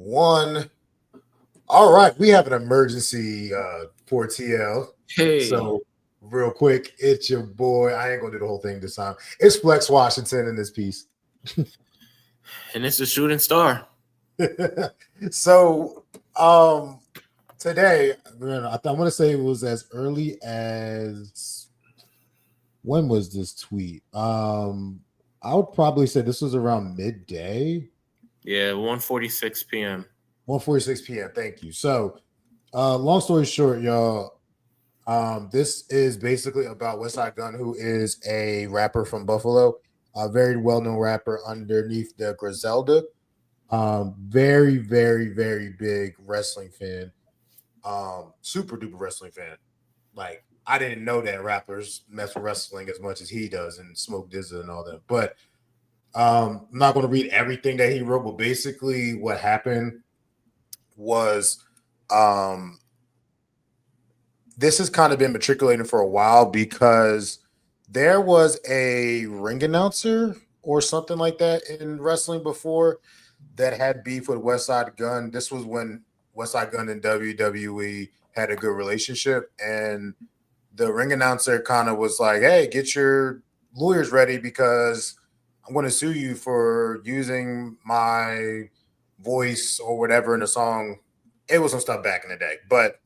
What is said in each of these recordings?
one. All right, we have an emergency for TL. Hey, So, real quick, it's your boy. I ain't gonna do the whole thing this time. It's Flex Washington in this piece. and it's a shooting star. so, um, today, I want to say it was as early as when was this tweet? I would probably say this was around midday. Yeah, 1:46 p.m. 1:46 p.m. Thank you. So, long story short, y'all, this is basically about Westside Gunn, who is a rapper from Buffalo, a very well-known rapper underneath the Griselda. Very, very, very big wrestling fan. Super duper wrestling fan. Like, I didn't know that rappers mess with wrestling as much as he does and Smoke Dizza and all that. But I'm not going to read everything that he wrote, but basically what happened was um this has kind of been matriculating for a while because there was a ring announcer or something like that in wrestling before that had beef with Westside Gunn. This was when Westside Gunn and WWE had a good relationship, and the ring announcer kind of was like, "Hey, get your lawyers ready because I'm going to sue you for using my voice or whatever in a song." It was some stuff back in the day, but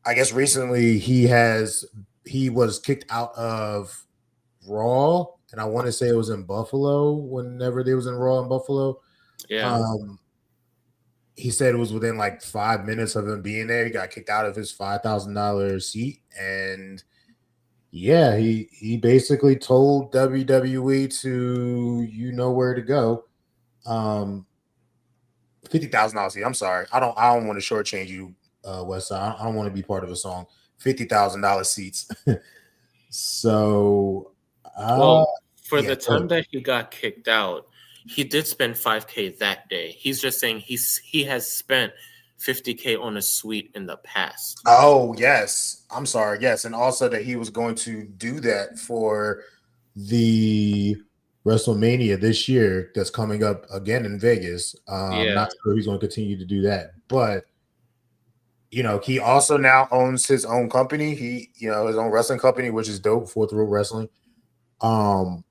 I guess recently he was kicked out of Raw, and I want to say it was in Buffalo. Whenever they was in Raw in Buffalo, Yeah. um, he said it was within like 5 minutes of him being there. He got kicked out of his $5,000 seat, and yeah, he basically told WWE to you know where to go. Um, $50,000 seat. I'm sorry, I don't want to shortchange you, Westside. I don't want to be part of a song. $50,000 seats. So, uh, Well, for yeah, the go ahead. time that he got kicked out, he did spend 5K that day. He's just saying he has spent 50K on a suite in the past. Oh, yes. I'm sorry. Yes. And also that he was going to do that for the WrestleMania this year that's coming up again in Vegas. Yeah. Not sure he's going to continue to do that. But, he also now owns his own company. His own wrestling company, which is dope, Fourth Row Wrestling. Um,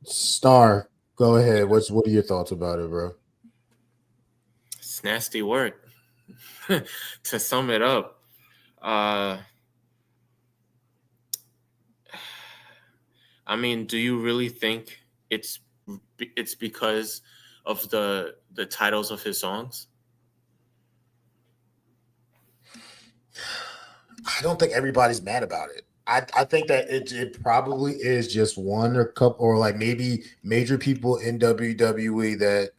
Star, go ahead. What are your thoughts about it, bro? It's nasty work. To sum it up, uh I mean, do you really think it's because of the titles of his songs? I don't think everybody's mad about it. I think that it probably is just one or couple or like maybe major people in WWE that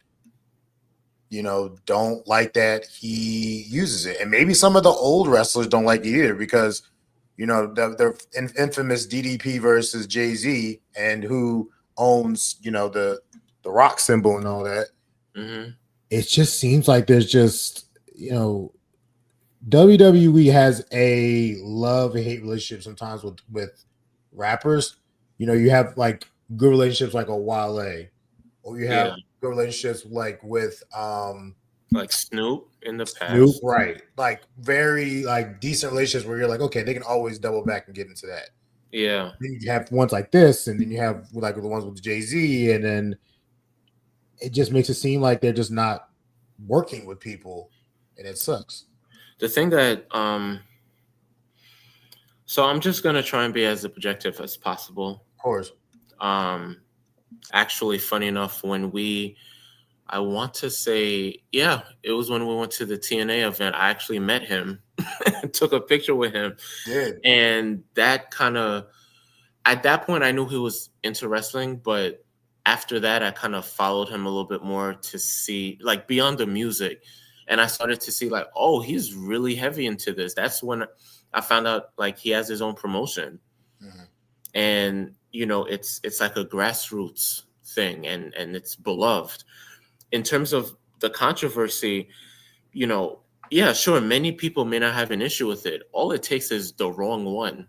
don't like that he uses it, and maybe some of the old wrestlers don't like it either because the infamous DDP versus Jay-Z and who owns the rock symbol and all that. Mm-hmm. It just seems like there's just WWE has a love and hate relationship sometimes with rappers. You have like good relationships like a Wale, or you Yeah, have good relationships like with like Snoop in the Snoop, past. right? Like very like decent relationships where you're like, okay, they can always double back and get into that. Yeah. Then you have ones like this, and then you have like the ones with Jay-Z, and then it just makes it seem like they're just not working with people, and it sucks. The thing that so I'm just gonna try and be as objective as possible. Of course. Um Actually, funny enough, I want to say, yeah, it was when we went to the TNA event. I actually met him, took a picture with him, Did. and that kind of at that point I knew he was into wrestling, but after that I kind of followed him a little bit more to see like beyond the music, and I started to see like, oh, he's really heavy into this. That's when I found out like he has his own promotion, Mhm. and it's like a grassroots thing, and it's beloved. In terms of the controversy, you know yeah, sure, many people may not have an issue with it. All it takes is the wrong one.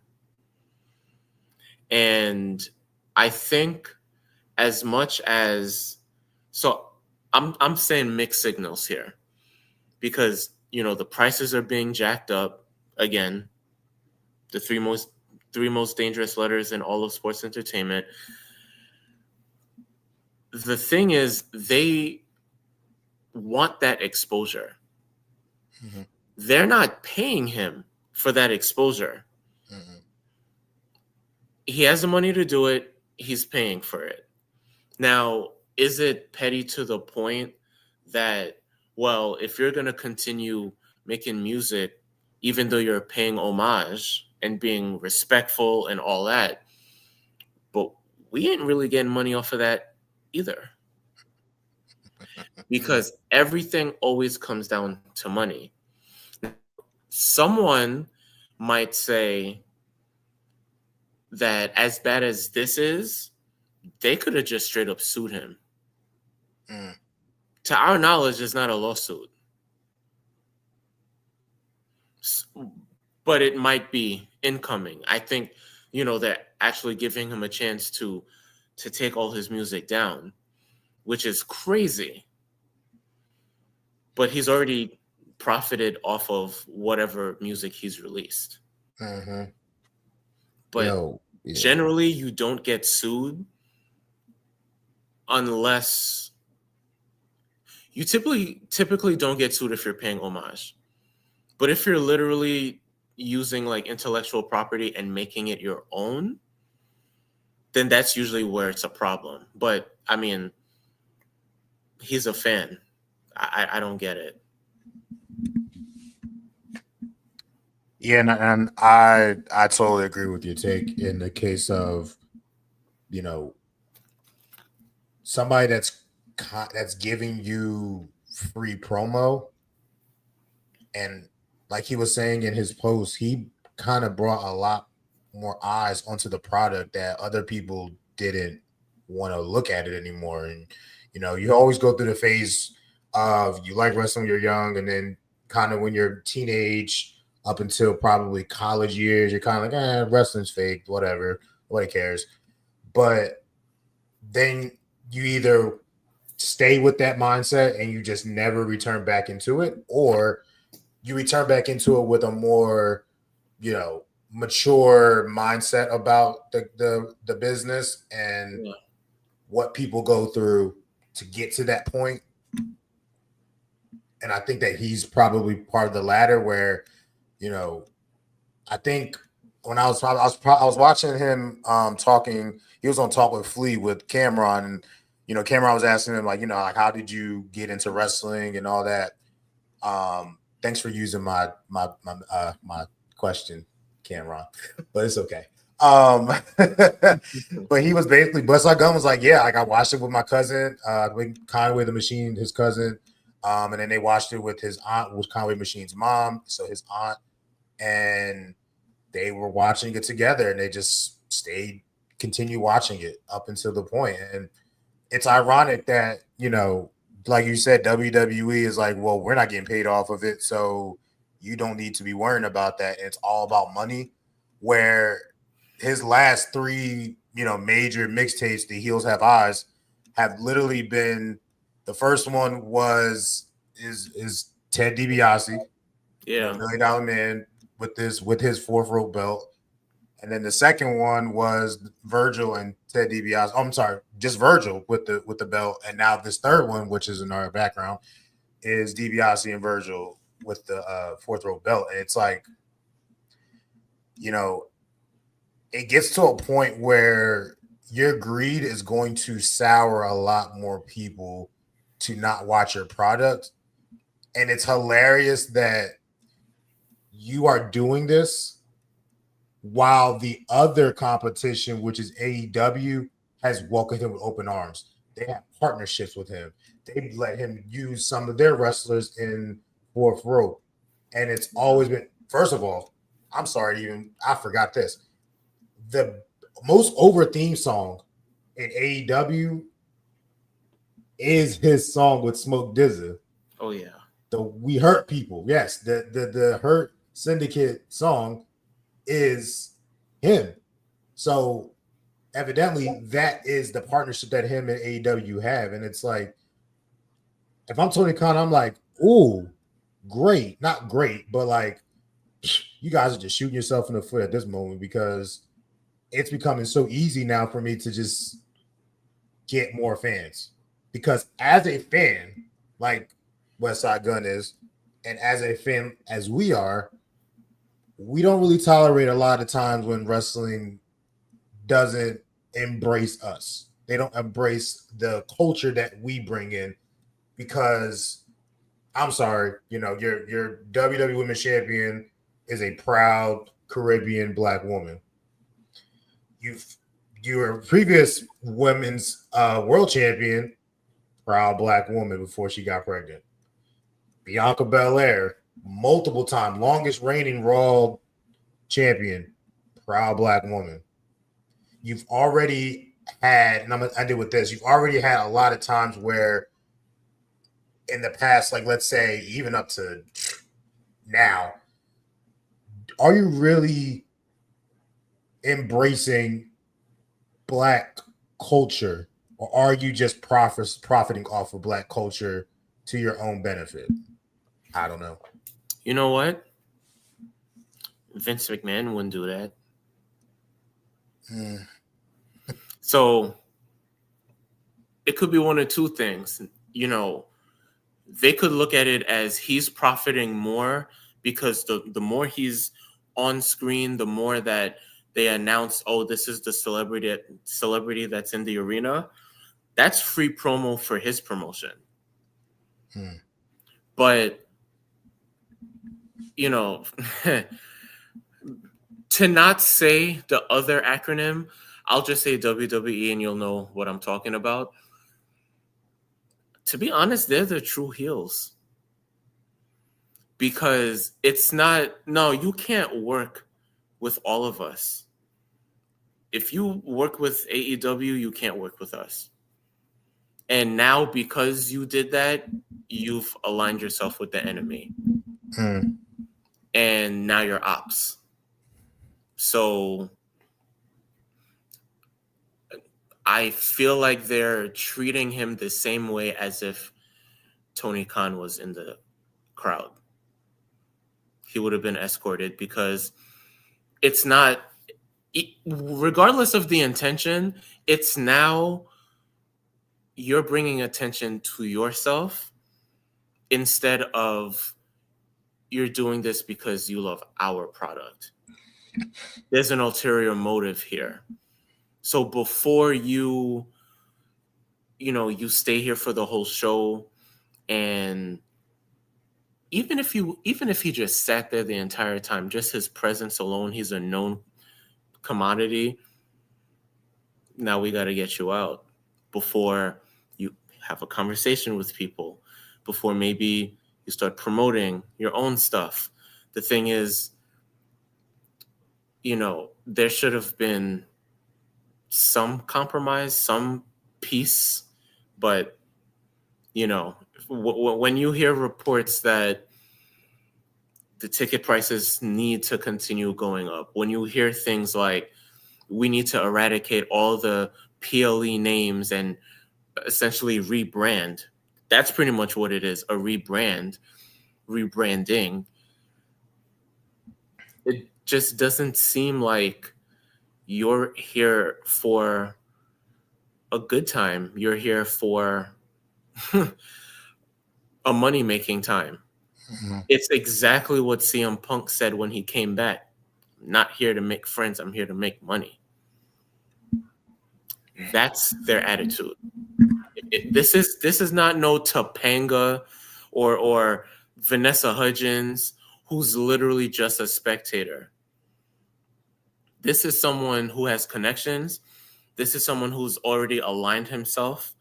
And I think as much as so I'm saying mixed signals here because the prices are being jacked up again. The three most dangerous letters in all of sports entertainment. The thing is, they want that exposure. Mm-hmm. They're not paying him for that exposure. Mm-hmm. He has the money to do it. He's paying for it. Now, is it petty to the point that, well, if you're going to continue making music, even though you're paying homage and being respectful and all that, but we ain't really getting money off of that either? Because everything always comes down to money. Someone might say that as bad as this is, they could have just straight up sued him. Mm. To our knowledge, it's not a lawsuit, but it might be incoming. I think they're actually giving him a chance to take all his music down, which is crazy. But he's already profited off of whatever music he's released. Mm-hmm. But Yeah. generally, you don't get sued unless you typically don't get sued if you're paying homage. But if you're literally using like intellectual property and making it your own, then that's usually where it's a problem. But I mean, he's a fan. I don't get it. Yeah, and I totally agree with your take in the case of you know somebody that's giving you free promo, and like he was saying in his post, he kind of brought a lot more eyes onto the product that other people didn't want to look at it anymore. And you always go through the phase of you like wrestling when you're young, and then kind of when you're teenage up until probably college years, you're kind of like, wrestling's fake, whatever, nobody cares. But then you either stay with that mindset and you just never return back into it, or you return back into it with a more, mature mindset about the business and Yeah. what people go through to get to that point. And I think that he's probably part of the latter where, I think when I was watching him talking, he was on Talk with Flea with Cameron, and Cameron was asking him like, like how did you get into wrestling and all that. Thanks for using my question, Cameron, but it's okay. But he was basically Bloodshot Gun was like, yeah, like I watched it with my cousin, with Conway the Machine, his cousin, and then they watched it with his aunt, was Conway Machine's mom, so his aunt, and they were watching it together, and they just continue watching it up until the point. And it's ironic that like you said, WWE is like, well, we're not getting paid off of it, so you don't need to be worrying about that. It's all about money. Where his last three, major mixtapes, The Heels Have Eyes, have literally been, the first one is Ted DiBiase, Yeah. $1 Million Man with his fourth rope belt. And then the second one was Virgil and Ted DiBiase. Oh, I'm sorry, just Virgil with the belt. And now this third one, which is in our background, is DiBiase and Virgil with the fourth row belt. And it's like, it gets to a point where your greed is going to sour a lot more people to not watch your product. And it's hilarious that you are doing this while the other competition, which is AEW, has welcomed him with open arms. They have partnerships with him. They let him use some of their wrestlers in fourth rope. And it's always been, first of all, I'm sorry, I forgot this. The most over theme song in AEW is his song with Smoke DZA. Oh yeah. The We Hurt People. Yes, the Hurt Syndicate song is him. So evidently that is the partnership that him and AEW have. And it's like, if I'm Tony Khan, I'm like, ooh, great, not great, but like you guys are just shooting yourself in the foot at this moment because it's becoming so easy now for me to just get more fans. Because as a fan, like West Side Gun is, and as a fan as we are, we don't really tolerate a lot of times when wrestling doesn't embrace us. They don't embrace the culture that we bring in because I'm sorry, your WWE Women's Champion is a proud Caribbean black woman. You've your previous women's world champion, proud black woman before she got pregnant. Bianca Belair, multiple time, longest reigning Raw champion, proud black woman. You've already had, and I'm gonna end it with this. You've already had a lot of times where, in the past, like let's say even up to now, are you really embracing black culture, or are you just profiting off of black culture to your own benefit? I don't know. You know what? Vince McMahon wouldn't do that. So it could be one of two things. They could look at it as he's profiting more because the more he's on screen, the more that they announce, oh, this is the celebrity that's in the arena. That's free promo for his promotion. But, to not say the other acronym, I'll just say WWE and you'll know what I'm talking about. To be honest, they're the true heels. Because you can't work with all of us. If you work with AEW, you can't work with us. And now because you did that, you've aligned yourself with the enemy. And now you're ops. So I feel like they're treating him the same way as if Tony Khan was in the crowd. He would have been escorted because it's not, regardless of the intention, it's now you're bringing attention to yourself instead of you're doing this because you love our product. There's an ulterior motive here. So before you stay here for the whole show, and even if he just sat there the entire time, just his presence alone, he's a known commodity. Now we got to get you out before you have a conversation with people, before maybe you start promoting your own stuff. The thing is, there should have been some compromise, some peace, but when you hear reports that the ticket prices need to continue going up, when you hear things like we need to eradicate all the PLE names and essentially rebrand, that's pretty much what it is, a rebranding. It just doesn't seem like you're here for a good time. You're here for a money-making time. Mm-hmm. It's exactly what CM Punk said when he came back. I'm not here to make friends. I'm here to make money. That's their attitude. This is not no Topanga or Vanessa Hudgens, who's literally just a spectator. This is someone who has connections. This is someone who's already aligned himself.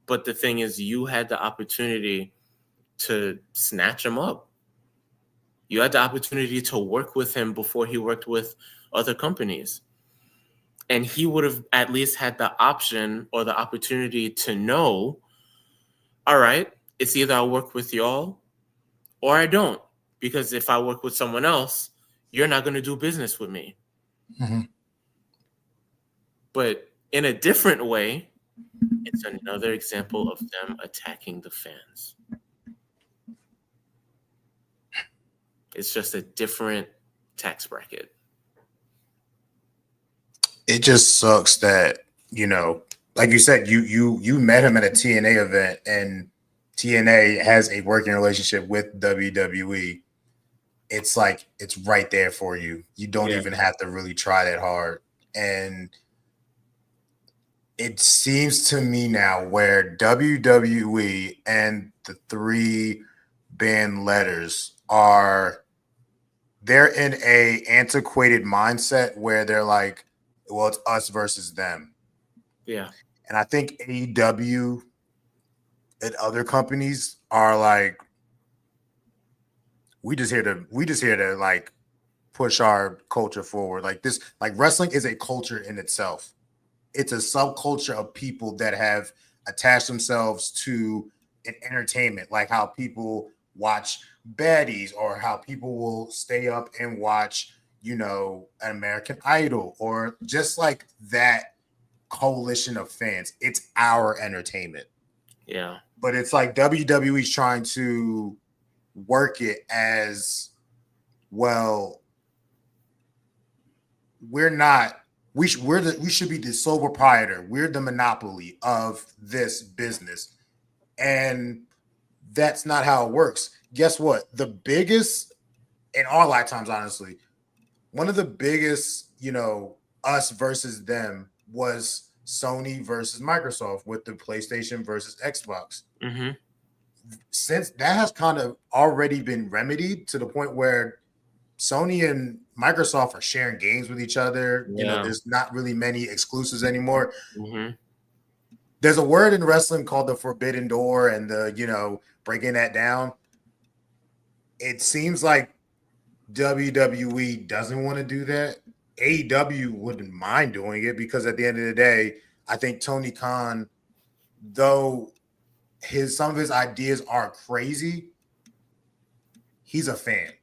But the thing is, you had the opportunity to snatch him up. You had the opportunity to work with him before he worked with other companies. And he would have at least had the option or the opportunity to know, all right, it's either I work with y'all or I don't. Because if I work with someone else, you're not going to do business with me. Mm-hmm. But in a different way, it's another example of them attacking the fans. It's just a different tax bracket. It just sucks that, like you said, you met him at a TNA event, and TNA has a working relationship with WWE. It's like it's right there for you. You don't Yeah. even have to really try that hard. And it seems to me now where WWE and the three band letters they're in a antiquated mindset where they're like, well, it's us versus them. Yeah. And I think AEW and other companies are like, we just here to like push our culture forward. Like this, like wrestling is a culture in itself. It's a subculture of people that have attached themselves to an entertainment, like how people watch baddies or how people will stay up and watch, an American Idol or just like that coalition of fans. It's our entertainment. Yeah. But it's like WWE's trying to work it as well. We're not. We should be the sole proprietor. We're the monopoly of this business, and that's not how it works. Guess what? The biggest in our lifetimes, honestly, one of the biggest, us versus them was Sony versus Microsoft with the PlayStation versus Xbox. Mm-hmm. Since that has kind of already been remedied to the point where Sony and Microsoft are sharing games with each other. Yeah. There's not really many exclusives anymore. Mm-hmm. There's a word in wrestling called the forbidden door, and breaking that down. It seems like WWE doesn't want to do that. AEW wouldn't mind doing it because at the end of the day, I think Tony Khan, though some of his ideas are crazy, he's a fan.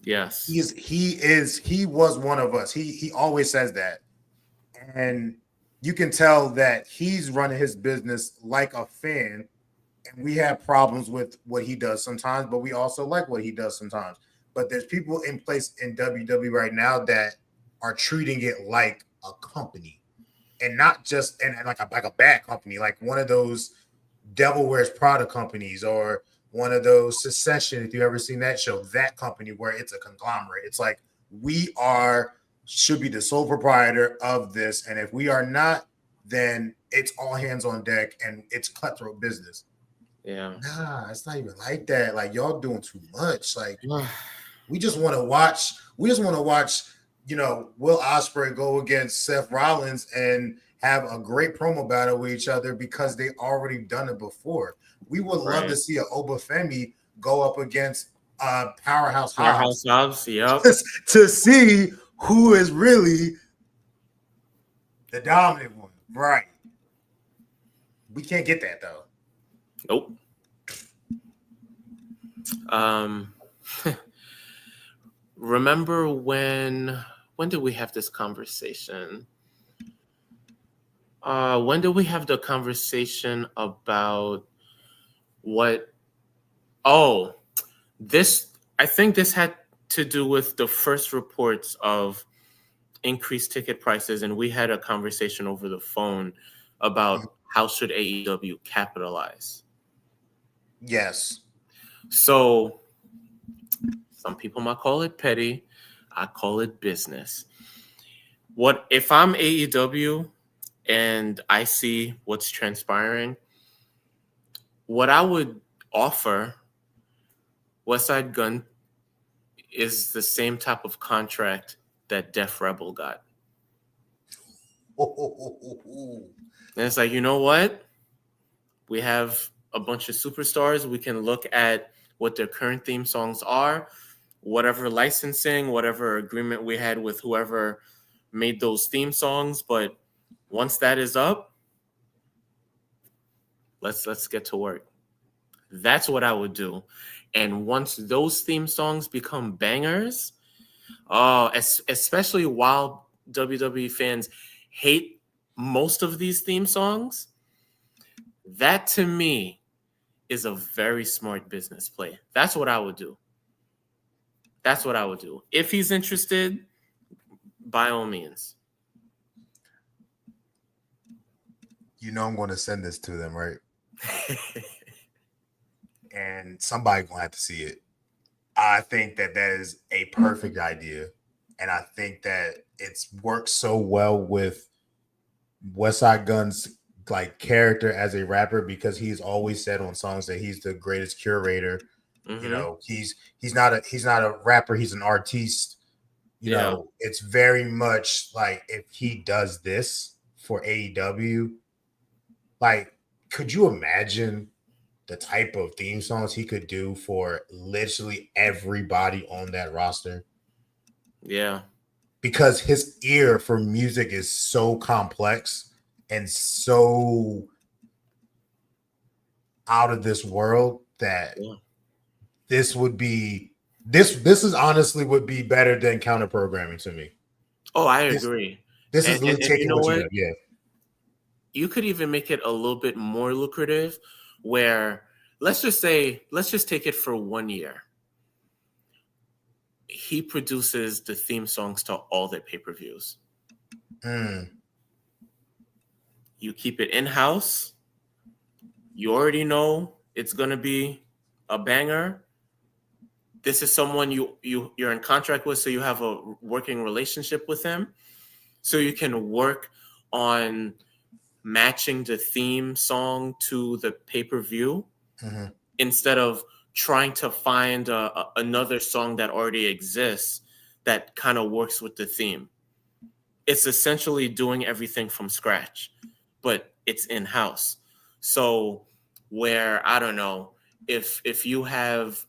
Yes. He was one of us. He always says that. And you can tell that he's running his business like a fan. And we have problems with what he does sometimes, but we also like what he does sometimes. But there's people in place in WWE right now that are treating it like a company and not just and like a bad company, like one of those Devil Wears Prada companies or one of those Secession, if you've ever seen that show, that company where it's a conglomerate. It's like should be the sole proprietor of this. And if we are not, then it's all hands on deck and it's cutthroat business. Yeah. Nah, it's not even like that. Like y'all doing too much. Like we just want to watch. We just want to watch. Will Ospreay go against Seth Rollins and have a great promo battle with each other because they already done it before. We would love to see a Obafemi go up against Powerhouse Hobbs Yep. to see who is really the dominant one. Right. We can't get that though. Nope. Remember when did we have this conversation? When did we have the conversation about what? Oh, I think this had to do with the first reports of increased ticket prices, and we had a conversation over the phone about how should AEW capitalize. Yes. So some people might call it petty. I call it business. What if I'm AEW and I see what's transpiring? What I would offer Westside Gun is the same type of contract that Def Rebel got. And it's like, you know what? We have a bunch of superstars. We can look at what their current theme songs are, whatever licensing, whatever agreement we had with whoever made those theme songs. But once that is up, let's get to work. That's what I would do. And once those theme songs become bangers, especially while WWE fans hate most of these theme songs, that to me is a very smart business play. That's what I would do. That's what I would do. If he's interested, by all means. You know I'm going to send this to them, right? And somebody going to have to see it. I think that is a perfect idea. And I think that it's worked so well with Westside Gunn's like character as a rapper because he's always said on songs that he's the greatest curator. You know, he's not a rapper, he's an artiste. You know, it's very much like if he does this for AEW, like, could you imagine the type of theme songs he could do for literally everybody on that roster? Yeah. Because his ear for music is so complex and so out of this world that this would be this is honestly would be better than counter programming to me. Oh, I agree. This is really taking you know what what? you have. Yeah. You could even make it a little bit more lucrative where let's just take it for 1 year. He produces the theme songs to all their pay-per-views. You keep it in-house. You already know it's going to be a banger. This is someone you're in contract with, so you have a working relationship with him. So you can work on matching the theme song to the pay-per-view instead of trying to find another song that already exists that kind of works with the theme. It's essentially doing everything from scratch, but it's in-house. So where, I don't know, if you have,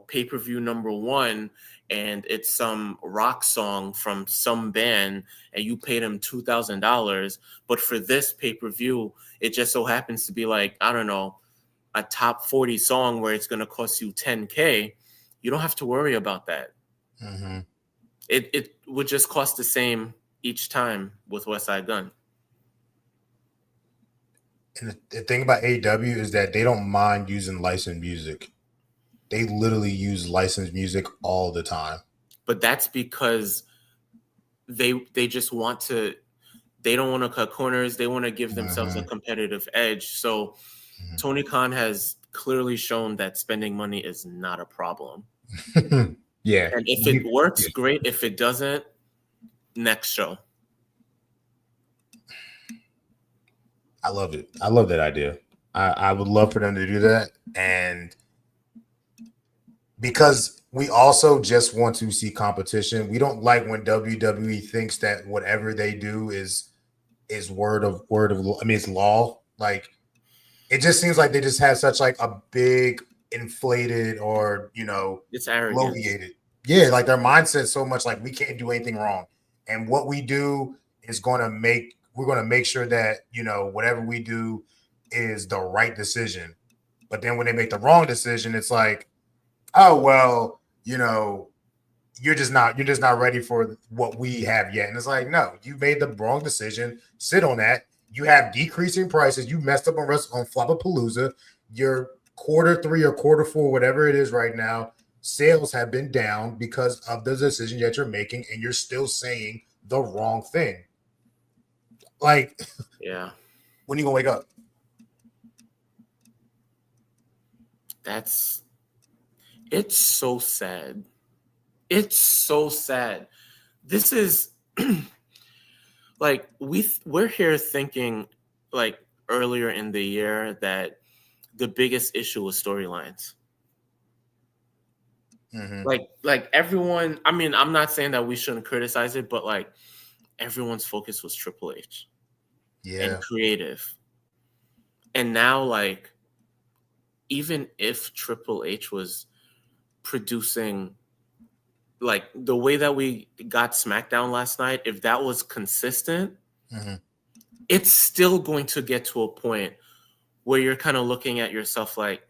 pay-per-view number 1 and it's some rock song from some band and you paid them $2,000, but for this pay-per-view, it just so happens to be like, I don't know, a top 40 song where it's going to cost you $10K, you don't have to worry about that. It would just cost the same each time with Westside Gunn. And the thing about AEW is that they don't mind using licensed music. They literally use licensed music all the time. But that's because they just want to, they don't want to cut corners. They want to give themselves a competitive edge. So Tony Khan has clearly shown that spending money is not a problem. Yeah. And if it works, great. If it doesn't, next show. I love it. I love that idea. I would love for them to do that. And because we also just want to see competition. We don't like when WWE thinks that whatever they do is word of I mean, it's law. Like, it just seems like they just have such like a big inflated or it's arrogant. bloviated. Yeah, like their mindset so much like we can't do anything wrong. And what we do is we're gonna make sure that whatever we do is the right decision. But then when they make the wrong decision, it's like, oh well, you're just not ready for what we have yet. And it's like, no, you made the wrong decision. Sit on that. You have decreasing prices. You messed up on Floppapalooza. Your Q3 or Q4, whatever it is right now, sales have been down because of the decision that you're making, and you're still saying the wrong thing. Like, yeah, when are you gonna wake up? It's so sad. It's so sad. This is like we're here thinking like earlier in the year that the biggest issue was storylines. Like everyone, I mean, I'm not saying that we shouldn't criticize it, but like everyone's focus was Triple H and creative. And now, like, even if Triple H was producing like the way that we got SmackDown last night, if that was consistent, it's still going to get to a point where you're kind of looking at yourself like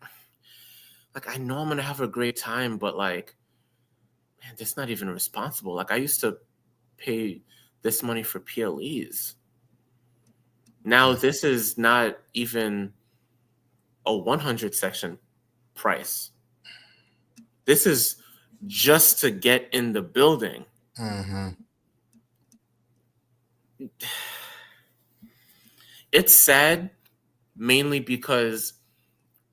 I know I'm going to have a great time, but like, man, that's not even responsible. Like, I used to pay this money for PLEs. Now this is not even a 100 section price. This is just to get in the building. Mm-hmm. It's sad, mainly because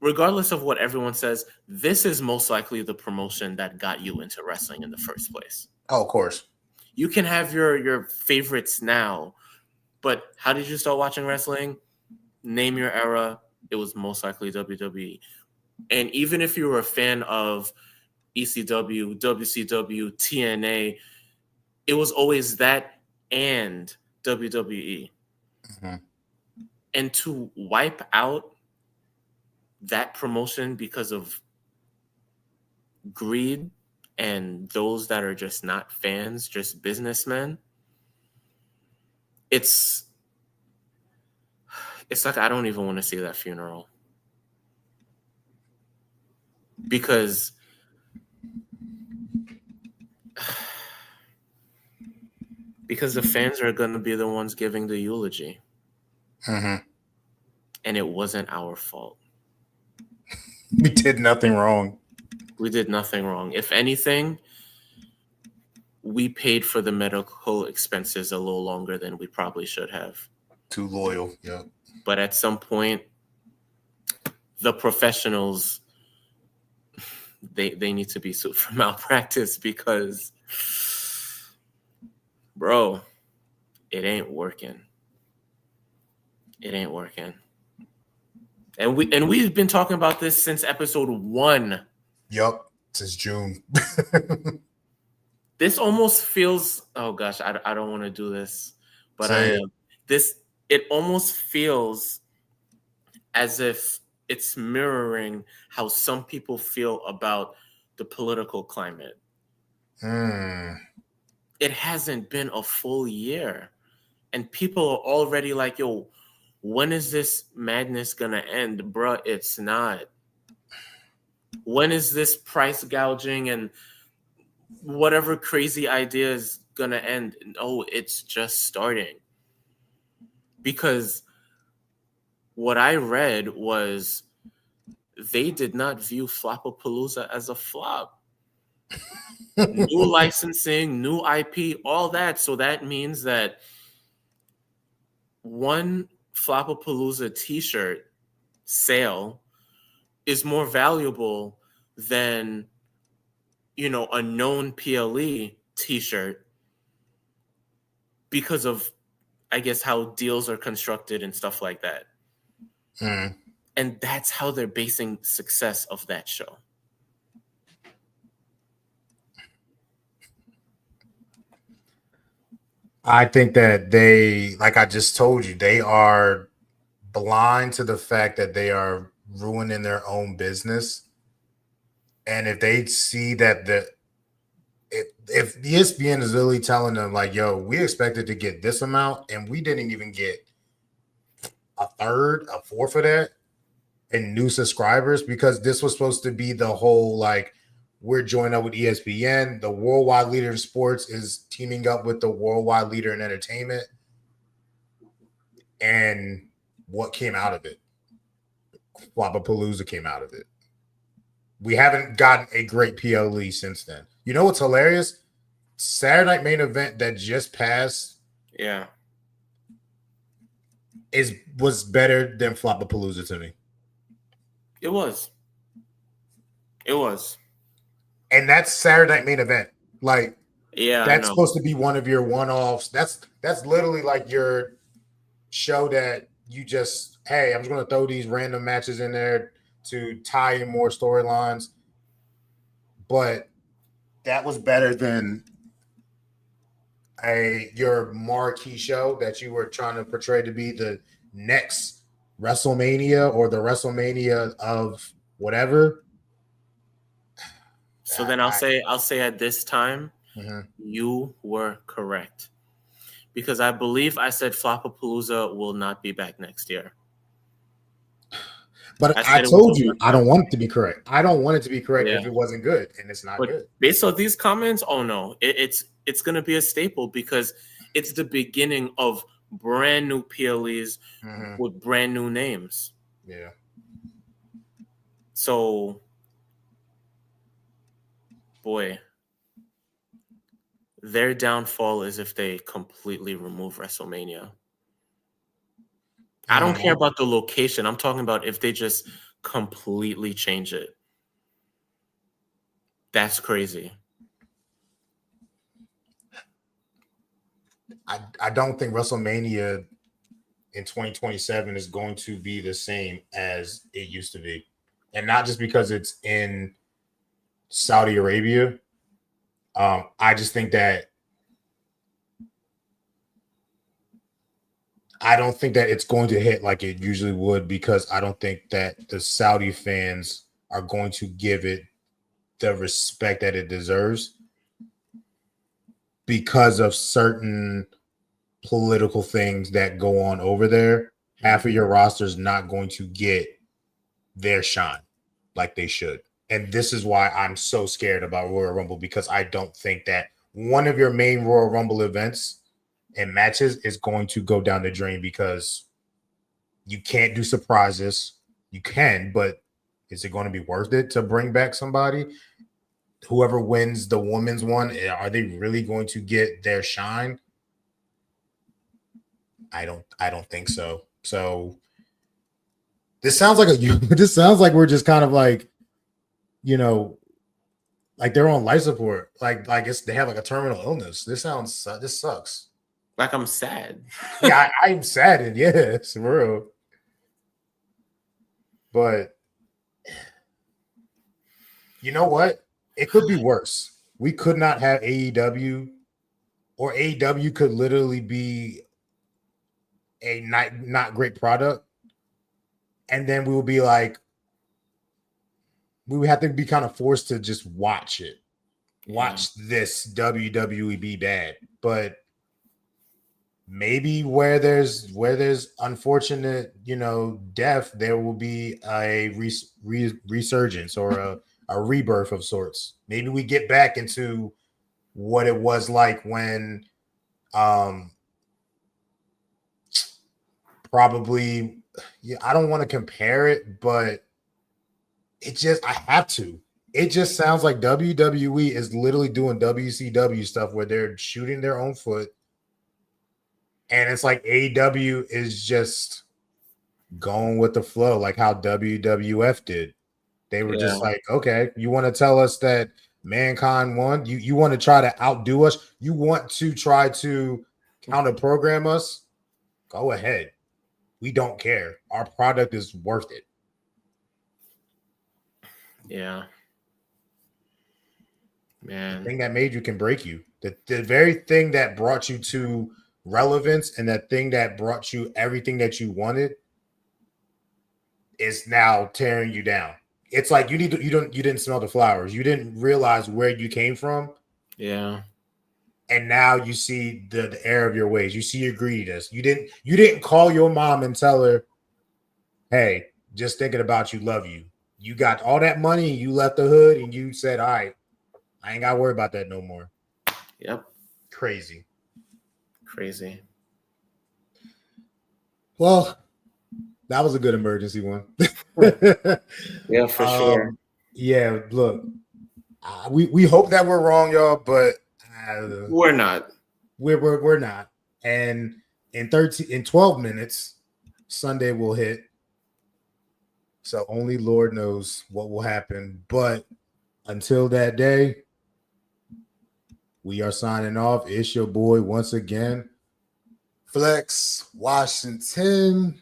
regardless of what everyone says, this is most likely the promotion that got you into wrestling in the first place. Oh, of course. You can have your favorites now, but how did you start watching wrestling? Name your era. It was most likely WWE. And even if you were a fan of ECW, WCW, TNA, it was always that and WWE. Mm-hmm. And to wipe out that promotion because of greed and those that are just not fans, just businessmen, it's like I don't even want to see that funeral. Because the fans are going to be the ones giving the eulogy. Mm-hmm. And it wasn't our fault. We did nothing wrong. We did nothing wrong. If anything, we paid for the medical expenses a little longer than we probably should have. Too loyal. Yeah. But at some point, the professionals, they need to be sued for malpractice because, bro, it ain't working. It ain't working. And we've been talking about this since episode 1. Yup, since June. This almost feels, oh gosh, I don't want to do this, but it almost feels as if it's mirroring how some people feel about the political climate. It hasn't been a full year, and people are already like, yo, when is this madness gonna end? Bruh, it's not. When is this price gouging and whatever crazy idea is gonna end? No, it's just starting. Because what I read was they did not view Flopapalooza as a flop. New licensing, new IP, all that. So that means that one Flopapalooza t-shirt sale is more valuable than, a known PLE t-shirt because of, I guess, how deals are constructed and stuff like that. And that's how they're basing success of that show. I think that they, like I just told you, they are blind to the fact that they are ruining their own business. And if they see that if ESPN is really telling them like, yo, we expected to get this amount and we didn't even get a third, a fourth of that in new subscribers, because this was supposed to be the whole like, we're joining up with ESPN. The worldwide leader in sports is teaming up with the worldwide leader in entertainment. And what came out of it? Flopapalooza came out of it. We haven't gotten a great PLE since then. You know what's hilarious? Saturday Night Main Event that just passed, was better than Flopapalooza to me. It was. And that's Saturday Night Main Event. Like, that's I know. supposed to be one of your one-offs. That's literally like your show that you just, hey, I'm just going to throw these random matches in there to tie in more storylines. But that was better than your marquee show that you were trying to portray to be the next WrestleMania or the WrestleMania of whatever. So then I'll say at this time, you were correct. Because I believe I said Flopapalooza will not be back next year. But I told you, I don't want it to be correct. I don't want it to be correct if it wasn't good, and it's not good. Based on these comments, oh no, it's going to be a staple because it's the beginning of brand new PLEs with brand new names. Yeah. So boy, their downfall is if they completely remove WrestleMania. I don't care about the location. I'm talking about if they just completely change it. That's crazy. I don't think WrestleMania in 2027 is going to be the same as it used to be. And not just because it's in Saudi Arabia. I just think that I don't think that it's going to hit like it usually would, because I don't think that the Saudi fans are going to give it the respect that it deserves because of certain political things that go on over there. Half of your roster is not going to get their shine like they should. And this is why I'm so scared about Royal Rumble, because I don't think that one of your main Royal Rumble events and matches is going to go down the drain, because you can't do surprises. You can, but is it going to be worth it to bring back somebody? Whoever wins the women's one, are they really going to get their shine? I don't think so. So this sounds like this sounds like we're just kind of like, you know, like they're on life support. Like they have like a terminal illness. This sucks. Like, I'm sad. Yeah, I'm saddened. Yes, for real. But you know what? It could be worse. We could not have AEW, or AEW could literally be a not great product, and then we will be like, we would have to be kind of forced to just watch this WWE be bad. But maybe where there's unfortunate, death, there will be a resurgence or a rebirth of sorts. Maybe we get back into what it was like when probably, yeah, I don't want to compare it, but I have to. It just sounds like WWE is literally doing WCW stuff where they're shooting their own foot. And it's like AEW is just going with the flow, like how WWF did. They were just like, okay, you want to tell us that Mankind won? You want to try to outdo us? You want to try to counter program us? Go ahead. We don't care. Our product is worth it. Yeah. Man. The thing that made you can break you. The very thing that brought you to relevance, and that thing that brought you everything that you wanted, is now tearing you down. It's like you didn't smell the flowers. You didn't realize where you came from. Yeah. And now you see the error of your ways. You see your greediness. You didn't call your mom and tell her, hey, just thinking about you, love you. You got all that money, you left the hood, and you said, all right, I ain't got to worry about that no more. Yep. Crazy. Well, that was a good emergency one. Yeah, for sure. Yeah, look, we hope that we're wrong, y'all, but we're not. We're not. And in 12 minutes, Sunday will hit. So only Lord knows what will happen. But until that day, we are signing off. It's your boy once again, Flex Washington.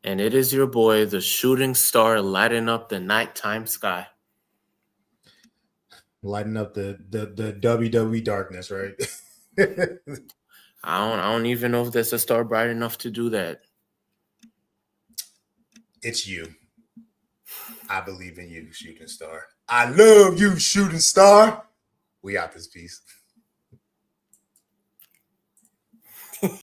And it is your boy, the shooting star, lighting up the nighttime sky. Lighting up the WWE darkness, right? I don't even know if there's a star bright enough to do that. It's you. I believe in you, shooting star. I love you, shooting star. We out this piece.